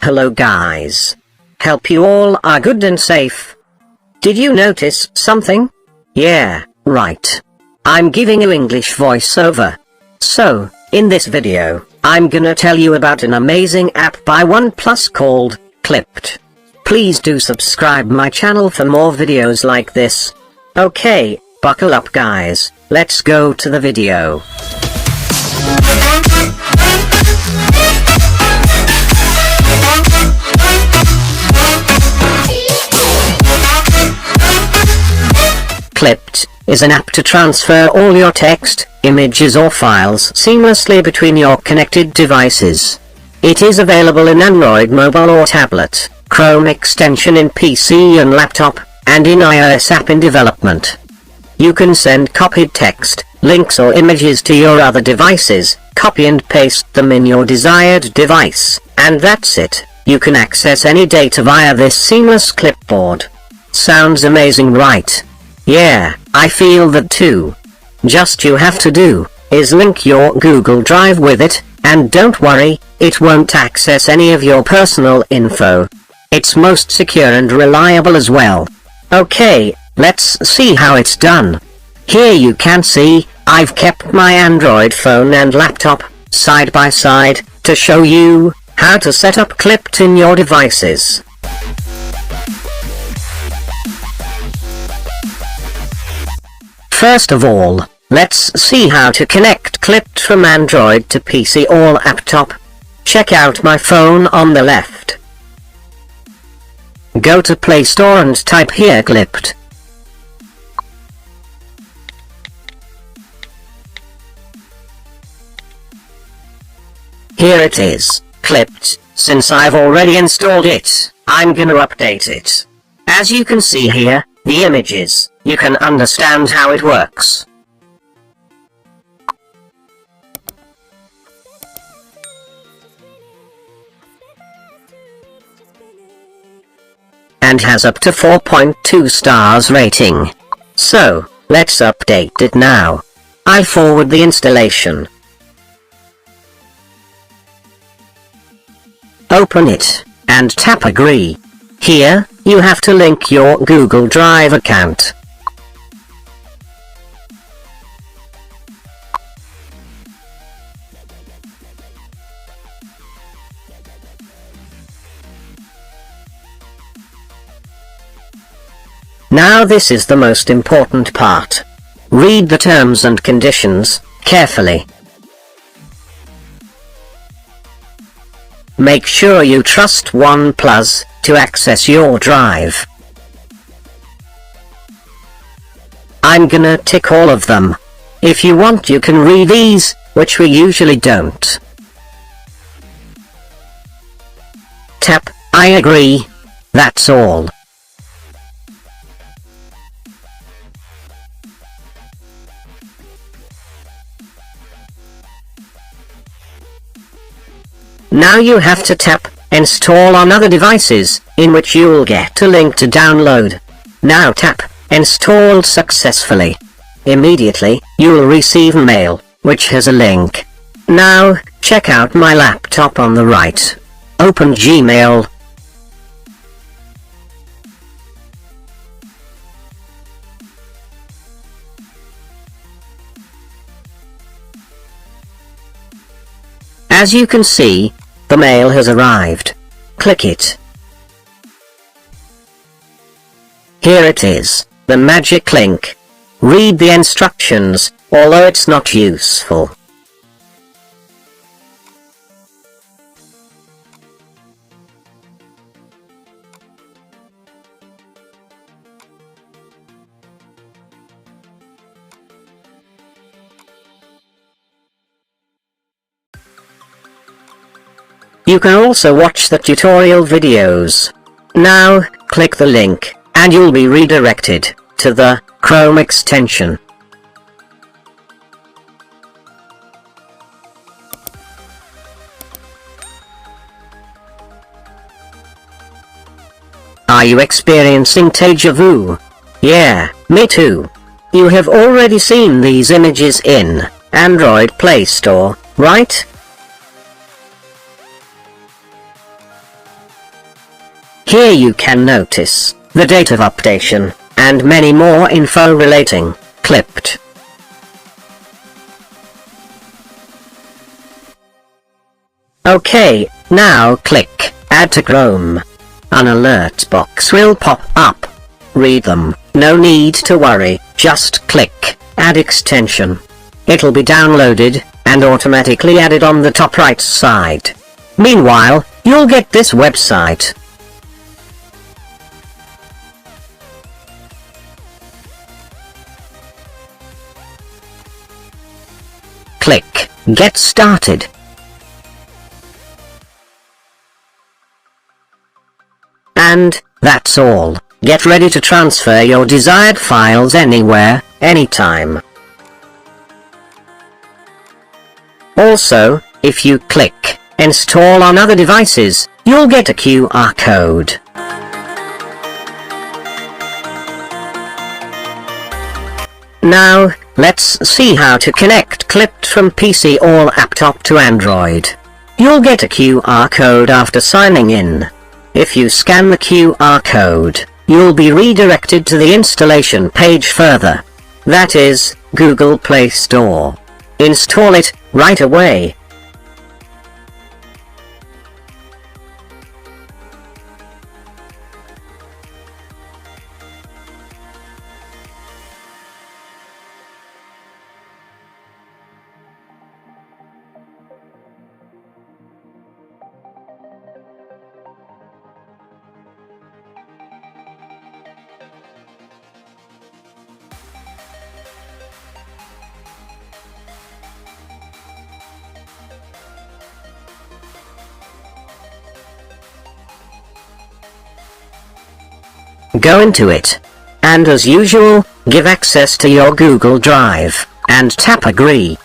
Hello guys. Hope you all are good and safe. Did you notice something? Yeah, right. I'm giving you English voiceover. So, in this video, I'm gonna tell you about an amazing app by Oneplus called Clipt. Please do subscribe my channel for more videos like this. Okay, buckle up guys, let's go to the video. Clipt is an app to transfer all your text, images or files seamlessly between your connected devices. It is available in Android mobile or tablet, Chrome extension in PC and laptop, and in iOS app in development. You can send copied text, links or images to your other devices, copy and paste them in your desired device, and that's it. You can access any data via this seamless clipboard. Sounds amazing, right? Yeah, I feel that too. Just you have to do is link your Google Drive with it, and don't worry, it won't access any of your personal info. It's most secure and reliable as well. Okay, let's see how it's done. Here you can see, I've kept my Android phone and laptop side by side to show you how to set up Clipt in your devices. First of all, let's see how to connect Clipt from Android to PC or laptop. Check out my phone on the left. Go to Play Store and type here Clipt. Here it is, Clipt. Since I've already installed it, I'm gonna update it. As you can see here, the images, you can understand how it works. And has up to 4.2 stars rating. So, let's update it now. I'll forward the installation. Open it, and tap agree. Here, you have to link your Google Drive account. Now this is the most important part. Read the terms and conditions carefully. Make sure you trust Oneplus to access your drive. I'm gonna tick all of them. If you want you can read these, which we usually don't. Tap I agree. That's all. Now you have to tap Install on other devices, in which you'll get a link to download. Now tap Installed successfully. Immediately, you'll receive mail, which has a link. Now, check out my laptop on the right. Open Gmail. As you can see, the mail has arrived. Click it. Here it is, the magic link. Read the instructions, although it's not useful. You can also watch the tutorial videos. Now, click the link, and you'll be redirected to the Chrome extension. Are you experiencing déjà vu? Yeah, me too. You have already seen these images in Android Play Store, right? Here you can notice the date of updation, and many more info relating Clipt. Okay, now click Add to Chrome. An alert box will pop up. Read them, no need to worry, just click Add Extension. It'll be downloaded and automatically added on the top right side. Meanwhile, you'll get this website. Click Get Started. And that's all. Get ready to transfer your desired files anywhere, anytime. Also, if you click Install on other devices, you'll get a QR code. Now, let's see how to connect Clipt from PC or laptop to Android. You'll get a QR code after signing in. If you scan the QR code, you'll be redirected to the installation page further. That is, Google Play Store. Install it right away. Go into it. And as usual, give access to your Google Drive, and tap Agree.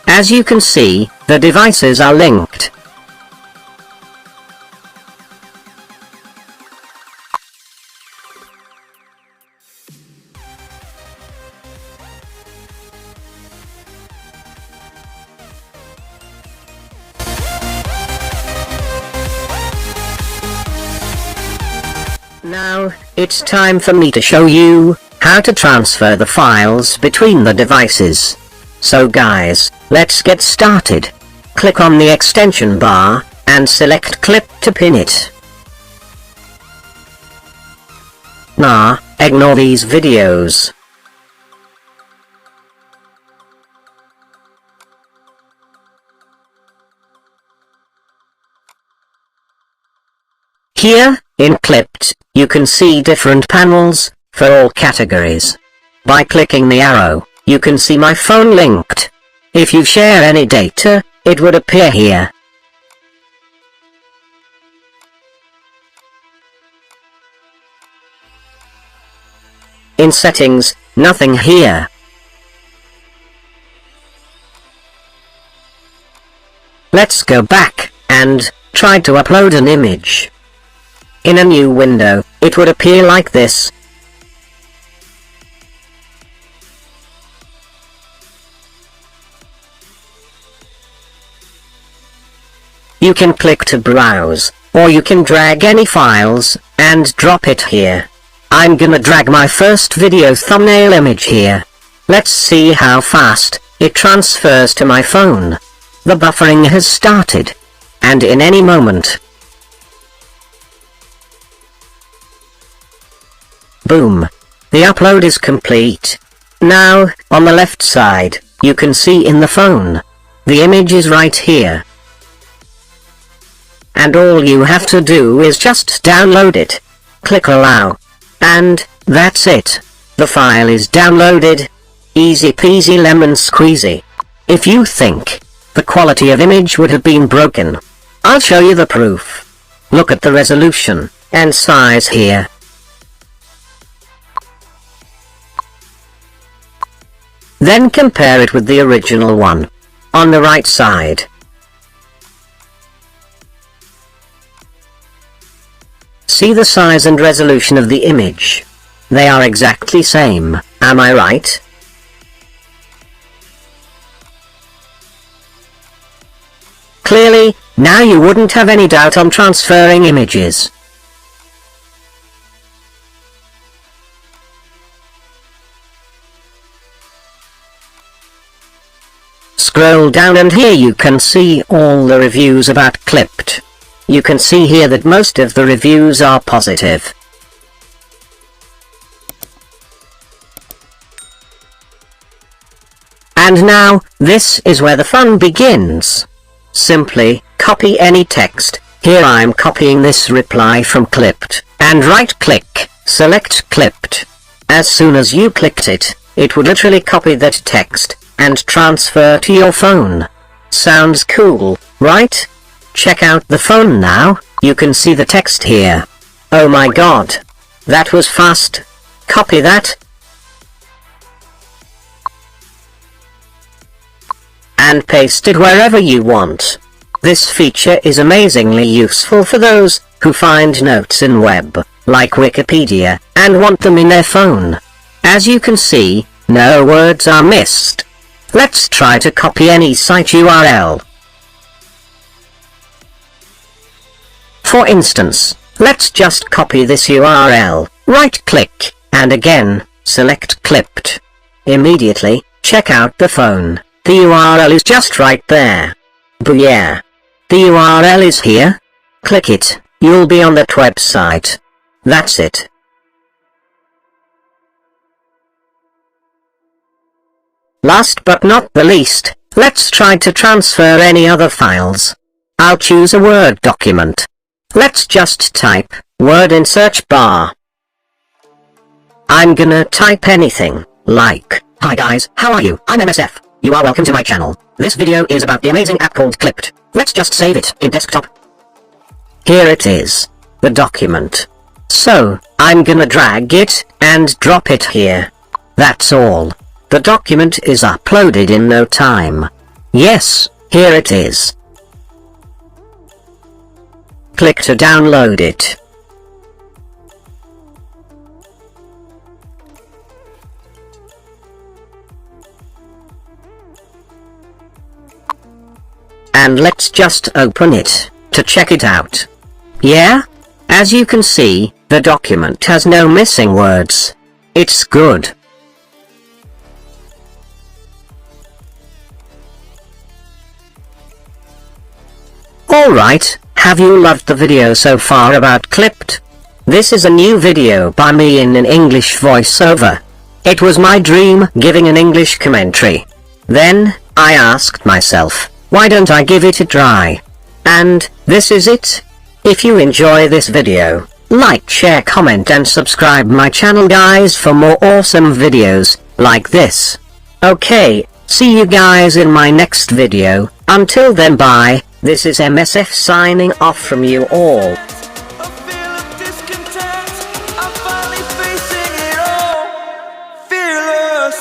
As you can see, the devices are linked. Now, it's time for me to show you how to transfer the files between the devices. So guys, let's get started. Click on the extension bar, and select Clip to pin it. Nah, ignore these videos. Here, in Clipt, you can see different panels, for all categories. By clicking the arrow, you can see my phone linked. If you share any data, it would appear here. In settings, nothing here. Let's go back, and try to upload an image. In a new window, it would appear like this. You can click to browse, or you can drag any files, and drop it here. I'm gonna drag my first video thumbnail image here. Let's see how fast it transfers to my phone. The buffering has started, and in any moment, boom! The upload is complete. Now, on the left side, you can see in the phone. The image is right here. And all you have to do is just download it. Click Allow. And, that's it. The file is downloaded. Easy peasy lemon squeezy. If you think the quality of image would have been broken, I'll show you the proof. Look at the resolution and size here. Then compare it with the original one. On the right side. See the size and resolution of the image. They are exactly same, am I right? Clearly, now you wouldn't have any doubt on transferring images. Scroll down and here you can see all the reviews about Clipt. You can see here that most of the reviews are positive. And now, this is where the fun begins. Simply, copy any text. Here I'm copying this reply from Clipt, and right-click, select Clipt. As soon as you clicked it, it would literally copy that text, and transfer to your phone. Sounds cool, right? Check out the phone now, you can see the text here. Oh my god. That was fast. Copy that. And paste it wherever you want. This feature is amazingly useful for those who find notes in web, like Wikipedia, and want them in their phone. As you can see, no words are missed. Let's try to copy any site URL. For instance, let's just copy this URL, right-click, and again, select Clipt. Immediately, check out the phone. The URL is just right there. Booyah! The URL is here. Click it, you'll be on that website. That's it. Last but not the least, let's try to transfer any other files. I'll choose a Word document. Let's just type Word in search bar. I'm gonna type anything, like, "Hi guys, how are you? I'm MSF. You are welcome to my channel. This video is about the amazing app called Clipt. Let's just save it in desktop." Here it is, the document. So, I'm gonna drag it and drop it here. That's all. The document is uploaded in no time. Yes, here it is. Click to download it. And let's just open it, to check it out. Yeah? As you can see, the document has no missing words. It's good. Alright, have you loved the video so far about Clipt? This is a new video by me in an English voiceover. It was my dream giving an English commentary. Then, I asked myself, why don't I give it a try? And, this is it. If you enjoy this video, like, share, comment and subscribe my channel guys for more awesome videos, like this. Okay, see you guys in my next video. Until then, bye. This is MSF signing off from you all. Fearless.